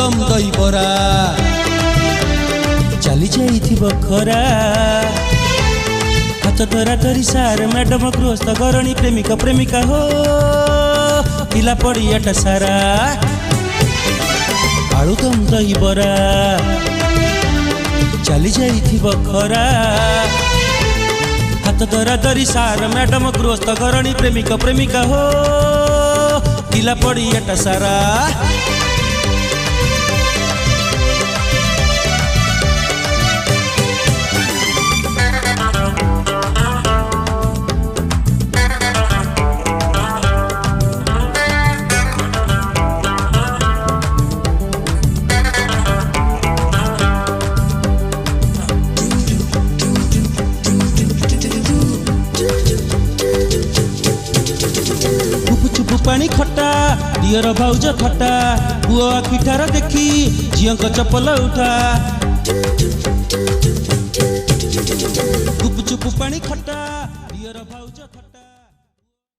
आलुदम दही बरा चली जाइथिबो खरा हाथ धरा धरी सार मैडम गृहस्थ गरणी प्रेमिका प्रेमिका हो पिला पड़ियाटा सारा आलुदम दही बरा चली जाइथिबो खरा हाथ धरा धरी सार मैडम गृहस्थ गरणी प्रेमिका प्रेमिका हो पिला पड़ियाटा सारा पानी खट्टा दियर भाउज खट्टा पुओ आखिठार देखी झियों चपल उठा गुप चुप पानी खट्टा दियर भाउज खट्टा।